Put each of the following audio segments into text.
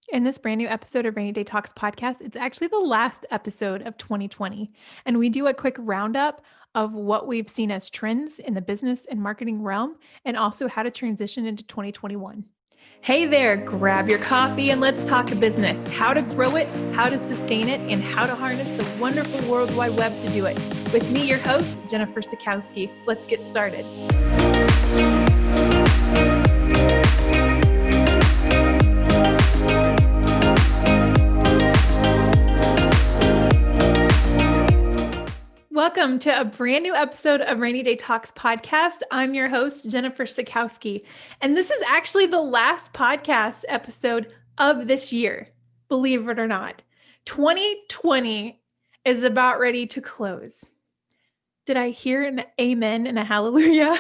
In this brand new episode of Rainy Day Talks podcast, it's actually the last episode of 2020. And we do a quick roundup of what we've seen as trends in the business and marketing realm, and also how to transition into 2021. Hey there, grab your coffee and let's talk business, how to grow it, how to sustain it, and how to harness the wonderful World Wide Web to do it. With me, your host, Jennifer Sikowski. Let's get started. Welcome to a brand new episode of Rainy Day Talks podcast. I'm your host, Jennifer Sikowski, and this is actually the last podcast episode of this year, believe it or not. 2020 is about ready to close. Did I hear an amen and a hallelujah?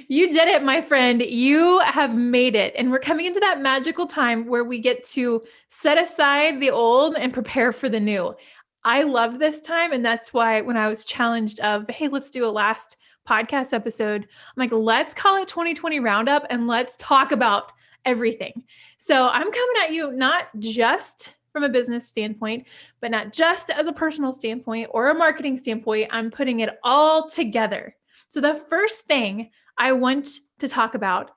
You did it, my friend. You have made it. And we're coming into that magical time where we get to set aside the old and prepare for the new. I love this time. And that's why when I was challenged of, hey, let's do a last podcast episode, I'm like, let's call it 2020 Roundup and let's talk about everything. So I'm coming at you not just from a business standpoint, but not just as a personal standpoint or a marketing standpoint. I'm putting it all together. So the first thing I want to talk about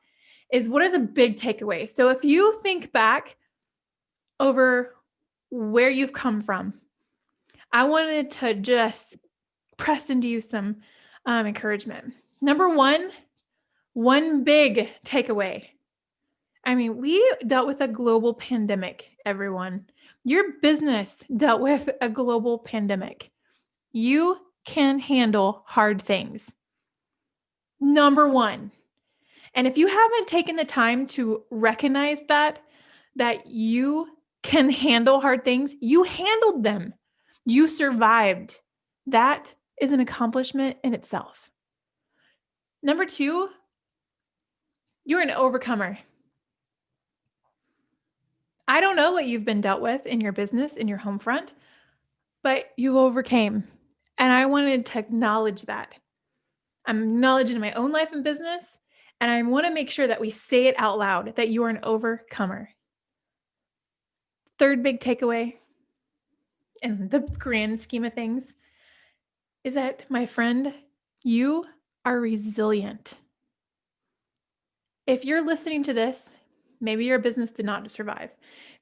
is what are the big takeaways? So if you think back over where you've come from, I wanted to just press into you some encouragement. Number one big takeaway. I mean, we dealt with a global pandemic, everyone. Your business dealt with a global pandemic. You can handle hard things. Number one. And if you haven't taken the time to recognize that you can handle hard things, you handled them. You survived. That is an accomplishment in itself. Number two, you're an overcomer. I don't know what you've been dealt with in your business, in your home front, but you overcame. And I wanted to acknowledge that. I'm acknowledging my own life and business, and I want to make sure that we say it out loud, that you are an overcomer. Third big takeaway in the grand scheme of things is that, my friend, you are resilient. If you're listening to this, maybe your business did not survive.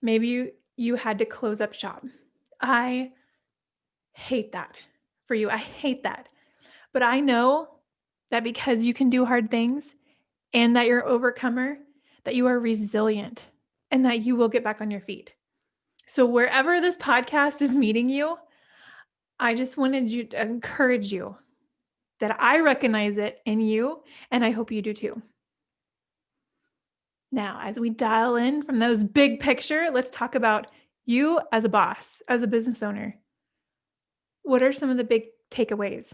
Maybe you had to close up shop. I hate that for you. I hate that. But I know that because you can do hard things and that you're an overcomer, that you are resilient and that you will get back on your feet. So wherever this podcast is meeting you, I just wanted you to encourage you that I recognize it in you, and I hope you do too. Now, as we dial in from those big picture, let's talk about you as a boss, as a business owner. What are some of the big takeaways?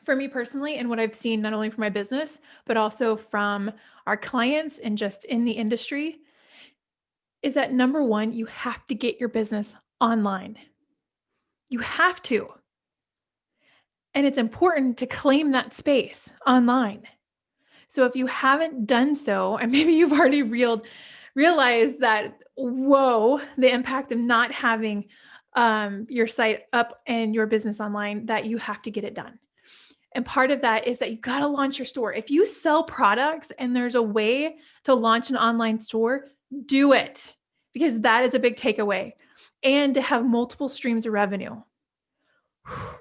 For me personally, and what I've seen not only from my business, but also from our clients and just in the industry, is that number one, you have to get your business online. You have to. And it's important to claim that space online. So if you haven't done so, and maybe you've already realized that, whoa, the impact of not having your site up and your business online, that you have to get it done. And part of that is that you got to launch your store. If you sell products and there's a way to launch an online store, do it, because that is a big takeaway. And to have multiple streams of revenue. I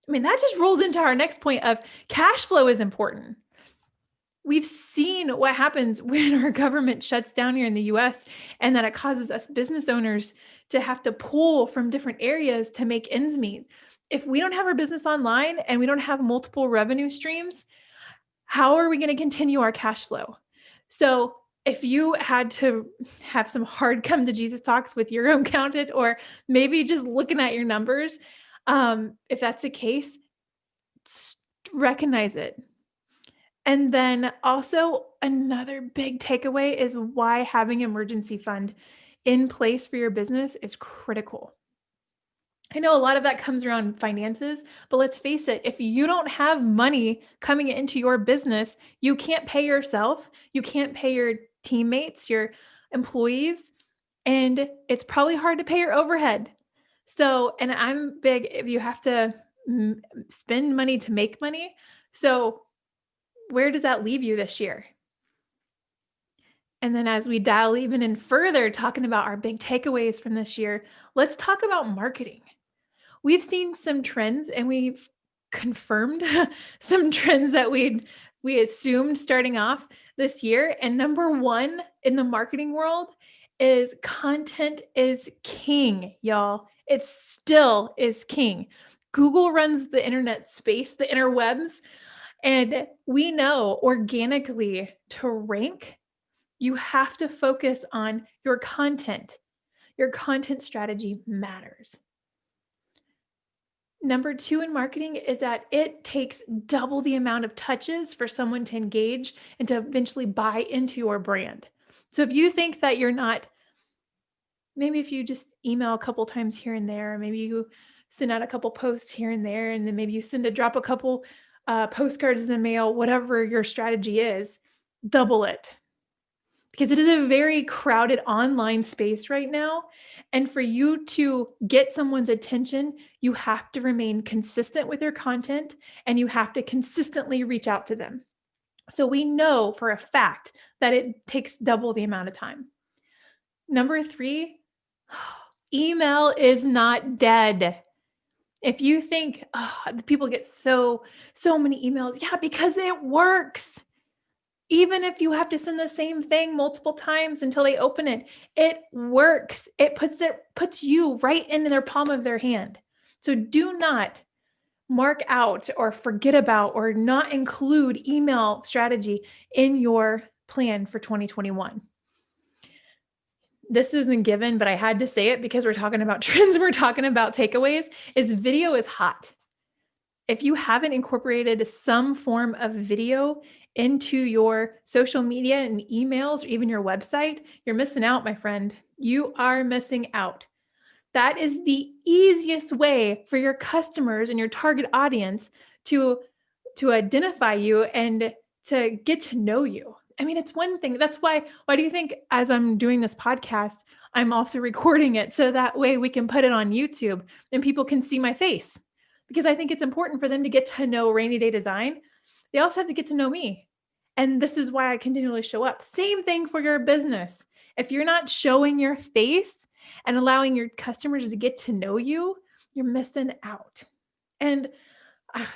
mean, that just rolls into our next point of cash flow is important. We've seen what happens when our government shuts down here in the US, and that it causes us business owners to have to pull from different areas to make ends meet. If we don't have our business online and we don't have multiple revenue streams, how are we going to continue our cash flow? So if you had to have some hard come to Jesus talks with your own accountant, or maybe just looking at your numbers, if that's the case, recognize it. And then also another big takeaway is why having an emergency fund in place for your business is critical. I know a lot of that comes around finances, but let's face it, if you don't have money coming into your business, you can't pay yourself, you can't pay your teammates, your employees. and it's probably hard to pay your overhead. So, and I'm big if you have to spend money to make money. So, where does that leave you this year? And then as we dial even in further, talking about our big takeaways from this year, let's talk about marketing. We've seen some trends and we've confirmed some trends that we assumed starting off this year. And number one in the marketing world is content is king, y'all. It still is king. Google runs the internet space, the interwebs, and we know organically to rank, you have to focus on your content. Your content strategy matters. Number two in marketing is that it takes double the amount of touches for someone to engage and to eventually buy into your brand. So if you think that you're not, maybe if you just email a couple times here and there, maybe you send out a couple posts here and there, and then maybe you drop a couple postcards in the mail, whatever your strategy is, double it. Because it is a very crowded online space right now. And for you to get someone's attention, you have to remain consistent with your content and you have to consistently reach out to them. So we know for a fact that it takes double the amount of time. Number three, email is not dead. If you think people get so many emails, yeah, because it works. Even if you have to send the same thing multiple times until they open it, it works. It puts you right in their palm of their hand. So do not mark out or forget about or not include email strategy in your plan for 2021. This isn't given, but I had to say it because we're talking about trends, we're talking about takeaways, is video is hot. If you haven't incorporated some form of video into your social media and emails or even your website, you're missing out, my friend. You are missing out. That is the easiest way for your customers and your target audience to identify you and to get to know you. I mean, it's one thing. That's why do you think as I'm doing this podcast, I'm also recording it so that way we can put it on YouTube and people can see my face? Because I think it's important for them to get to know Rainy Day Design. They also have to get to know me. And this is why I continually show up. Same thing for your business. If you're not showing your face and allowing your customers to get to know you, you're missing out. And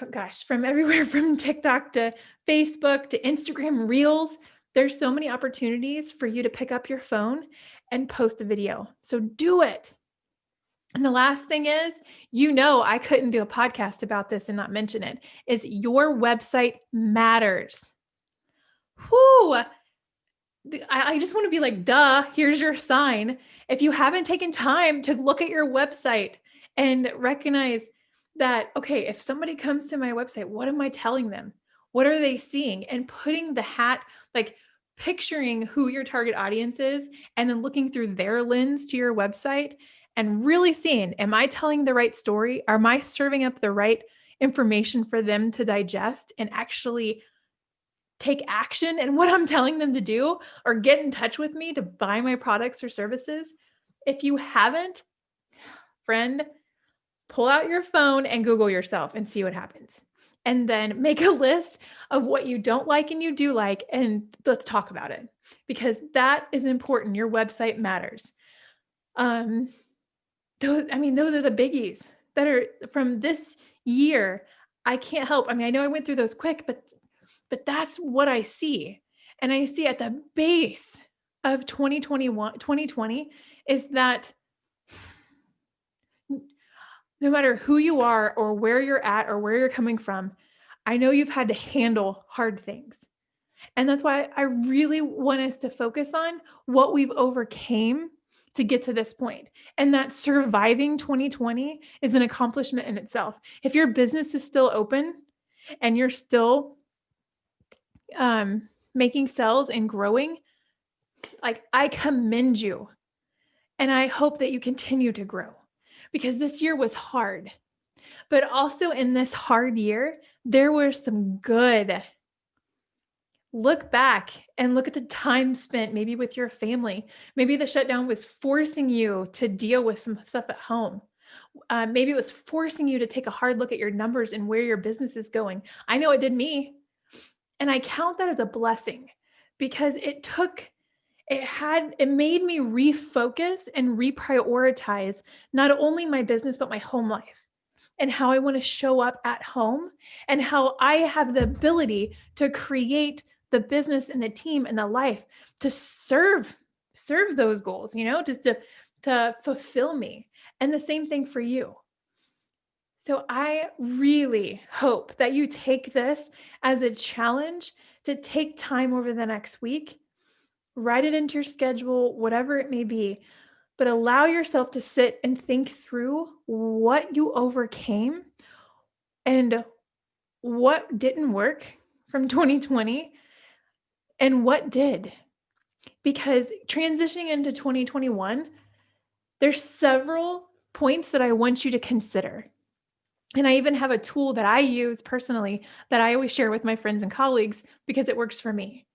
gosh, from everywhere from TikTok to Facebook to Instagram Reels, there's so many opportunities for you to pick up your phone and post a video. So do it. And the last thing is, I couldn't do a podcast about this and not mention it, is your website matters. Whoo! I just want to be like, duh, here's your sign. If you haven't taken time to look at your website and recognize that, okay, if somebody comes to my website, what am I telling them? What are they seeing? And putting the hat, like picturing who your target audience is, and then looking through their lens to your website and really seeing, am I telling the right story? Am I serving up the right information for them to digest and actually take action in what I'm telling them to do or get in touch with me to buy my products or services? If you haven't, friend, pull out your phone and Google yourself and see what happens. And then make a list of what you don't like and you do like, and let's talk about it, because that is important. Your website matters. Those are the biggies that are from this year. I can't help. I know I went through those quick, but that's what I see. And I see at the base of 2020 is that no matter who you are or where you're at or where you're coming from, I know you've had to handle hard things. And that's why I really want us to focus on what we've overcame to get to this point. And that surviving 2020 is an accomplishment in itself. If your business is still open and you're still making sales and growing, like, I commend you. And I hope that you continue to grow, because this year was hard. But also in this hard year, there were some good look back and look at the time spent maybe with your family. Maybe the shutdown was forcing you to deal with some stuff at home. Maybe it was forcing you to take a hard look at your numbers and where your business is going. I know it did me. And I count that as a blessing because it made me refocus and reprioritize not only my business, but my home life and how I want to show up at home and how I have the ability to create the business and the team and the life to serve those goals, just to fulfill me. And the same thing for you. So I really hope that you take this as a challenge to take time over the next week, write it into your schedule, whatever it may be, but allow yourself to sit and think through what you overcame and what didn't work from 2020 and what did. Because transitioning into 2021, there's several points that I want you to consider. And I even have a tool that I use personally that I always share with my friends and colleagues because it works for me.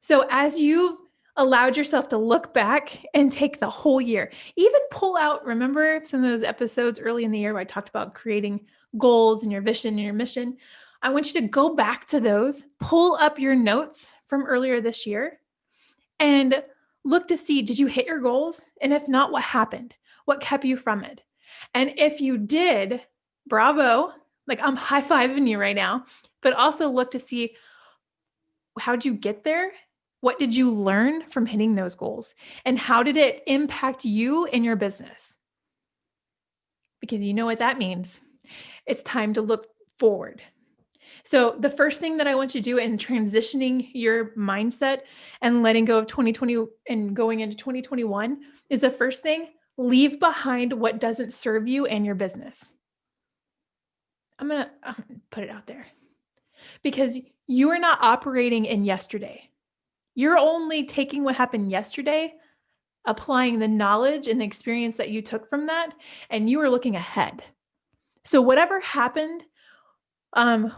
So as you've allowed yourself to look back and take the whole year, even pull out, remember some of those episodes early in the year where I talked about creating goals and your vision and your mission. I want you to go back to those, pull up your notes from earlier this year and look to see, did you hit your goals? And if not, what happened? What kept you from it? And if you did, bravo, like I'm high-fiving you right now, but also look to see, how'd you get there? What did you learn from hitting those goals? And how did it impact you and your business? Because you know what that means. It's time to look forward. So the first thing that I want you to do in transitioning your mindset and letting go of 2020 and going into 2021 is the first thing, leave behind what doesn't serve you and your business. I'm going to put it out there because you are not operating in yesterday. You're only taking what happened yesterday, applying the knowledge and the experience that you took from that, and you are looking ahead. So whatever happened,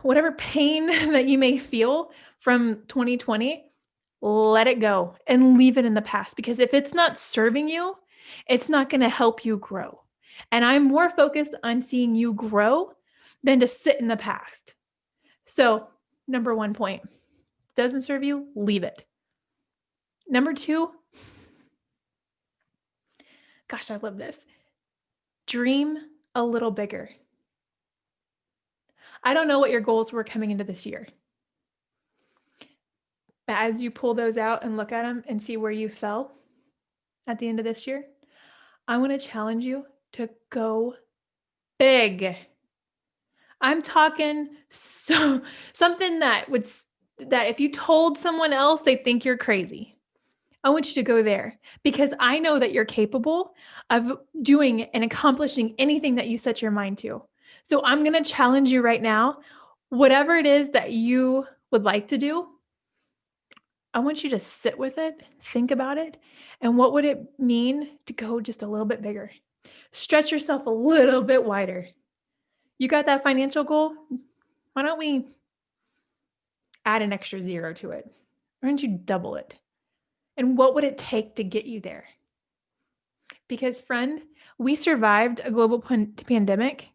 whatever pain that you may feel from 2020, let it go and leave it in the past. Because if it's not serving you, it's not going to help you grow. And I'm more focused on seeing you grow than to sit in the past. So, number 1 point, doesn't serve you, leave it. Number 2, gosh, I love this. Dream a little bigger. I don't know what your goals were coming into this year. But as you pull those out and look at them and see where you fell at the end of this year, I want to challenge you to go big. I'm talking something that if you told someone else, they think you're crazy. I want you to go there because I know that you're capable of doing and accomplishing anything that you set your mind to. So I'm going to challenge you right now. Whatever it is that you would like to do, I want you to sit with it, think about it, and what would it mean to go just a little bit bigger? Stretch yourself a little bit wider. You got that financial goal? Why don't we add an extra 0 to it? Why don't you double it? And what would it take to get you there? Because, friend, we survived a global pandemic.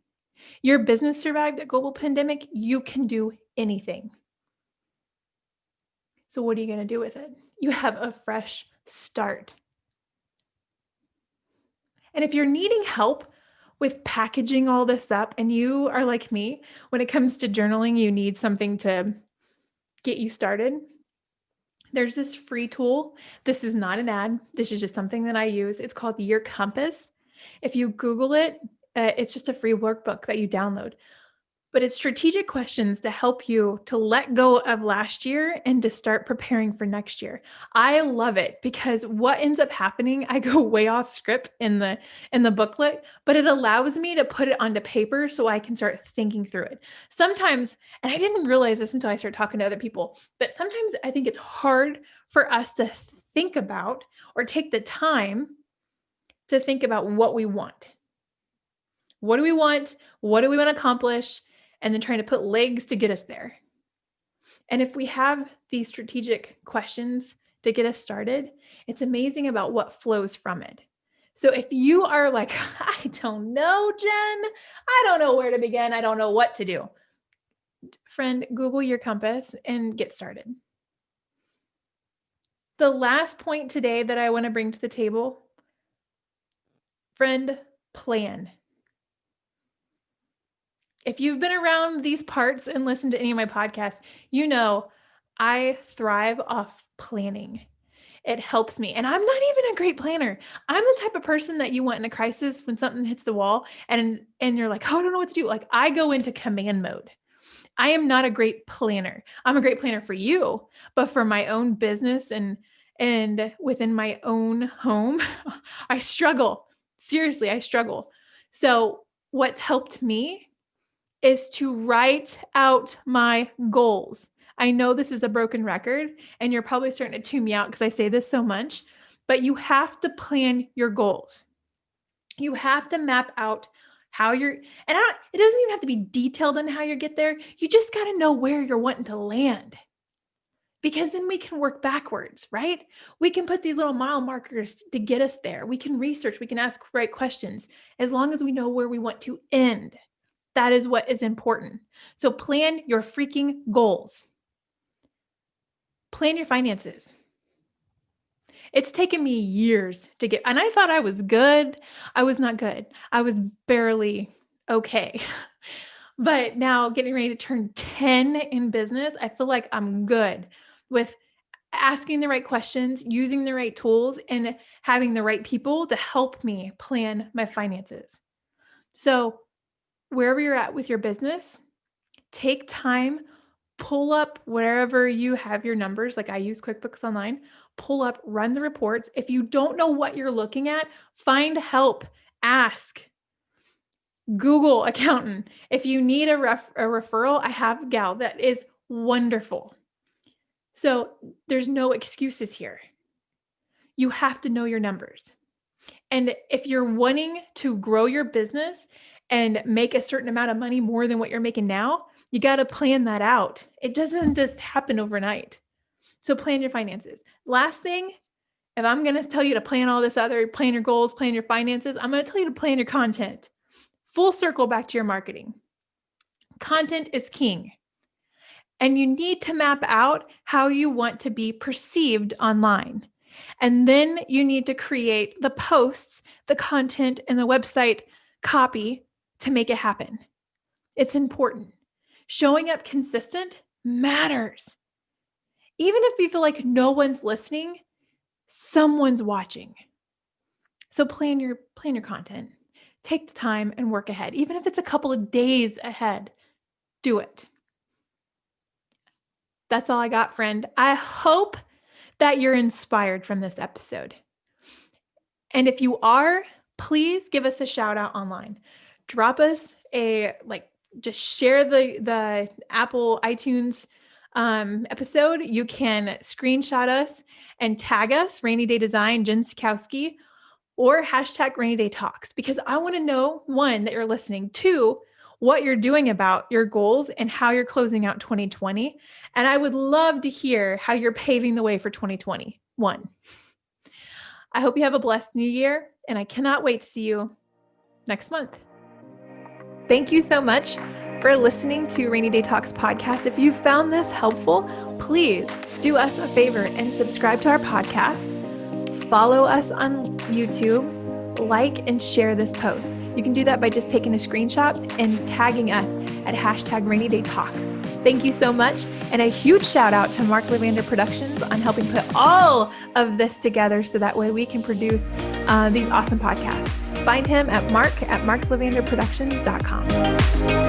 Your business survived a global pandemic. You can do anything. So what are you going to do with it? You have a fresh start. And if you're needing help with packaging all this up and you are like me, when it comes to journaling, you need something to get you started, there's this free tool. This is not an ad. This is just something that I use. It's called Your Compass. If you Google it, it's just a free workbook that you download. But it's strategic questions to help you to let go of last year and to start preparing for next year. I love it because what ends up happening, I go way off script in the booklet, but it allows me to put it onto paper so I can start thinking through it. Sometimes, and I didn't realize this until I started talking to other people, but sometimes I think it's hard for us to think about or take the time to think about what we want. What do we want? What do we want to accomplish? And then trying to put legs to get us there. And if we have these strategic questions to get us started, it's amazing about what flows from it. So if you are like, I don't know, Jen, I don't know where to begin. I don't know what to do. Friend, Google your compass and get started. The last point today that I want to bring to the table, friend, plan. If you've been around these parts and listened to any of my podcasts, you know I thrive off planning. It helps me. And I'm not even a great planner. I'm the type of person that you want in a crisis when something hits the wall and you're like, oh, I don't know what to do. Like I go into command mode. I am not a great planner. I'm a great planner for you, but for my own business and within my own home, I struggle. Seriously, I struggle. So what's helped me is to write out my goals. I know this is a broken record and you're probably starting to tune me out because I say this so much, but you have to plan your goals. You have to map out how it doesn't even have to be detailed on how you get there. You just got to know where you're wanting to land. Because then we can work backwards, right? We can put these little mile markers to get us there. We can research, we can ask the right questions as long as we know where we want to end. That is what is important. So plan your freaking goals. Plan your finances. It's taken me years to get, and I thought I was good. I was not good. I was barely okay. But now getting ready to turn 10 in business, I feel like I'm good with asking the right questions, using the right tools, and having the right people to help me plan my finances. So wherever you're at with your business, take time, pull up wherever you have your numbers. Like I use QuickBooks Online, pull up, run the reports. If you don't know what you're looking at, find help, ask. Google accountant. If you need a referral, I have a gal that is wonderful. So there's no excuses here. You have to know your numbers. And if you're wanting to grow your business and make a certain amount of money more than what you're making now, you got to plan that out. It doesn't just happen overnight. So plan your finances. Last thing, if I'm going to tell you to plan all this other, plan your goals, plan your finances, I'm going to tell you to plan your content. Full circle back to your marketing. Content is king. And you need to map out how you want to be perceived online. And then you need to create the posts, the content, and the website copy to make it happen. It's important. Showing up consistent matters. Even if you feel like no one's listening, someone's watching. So plan your content. Take the time and work ahead. Even if it's a couple of days ahead, do it. That's all I got, friend. I hope that you're inspired from this episode. And if you are, please give us a shout out online. Drop us just share the Apple iTunes episode. You can screenshot us and tag us, Rainy Day Design, Jen Sikowski, or hashtag Rainy Day Talks, because I want to know, one, that you're listening, two, what you're doing about your goals and how you're closing out 2020. And I would love to hear how you're paving the way for 2021. I hope you have a blessed new year, and I cannot wait to see you next month. Thank you so much for listening to Rainy Day Talks podcast. If you found this helpful, please do us a favor and subscribe to our podcast. Follow us on YouTube, like and share this post. You can do that by just taking a screenshot and tagging us at hashtag Rainy Day Talks. Thank you so much. And a huge shout out to Mark Levander Productions on helping put all of this together so that way we can produce these awesome podcasts. Find him at marklevanderproductions.com.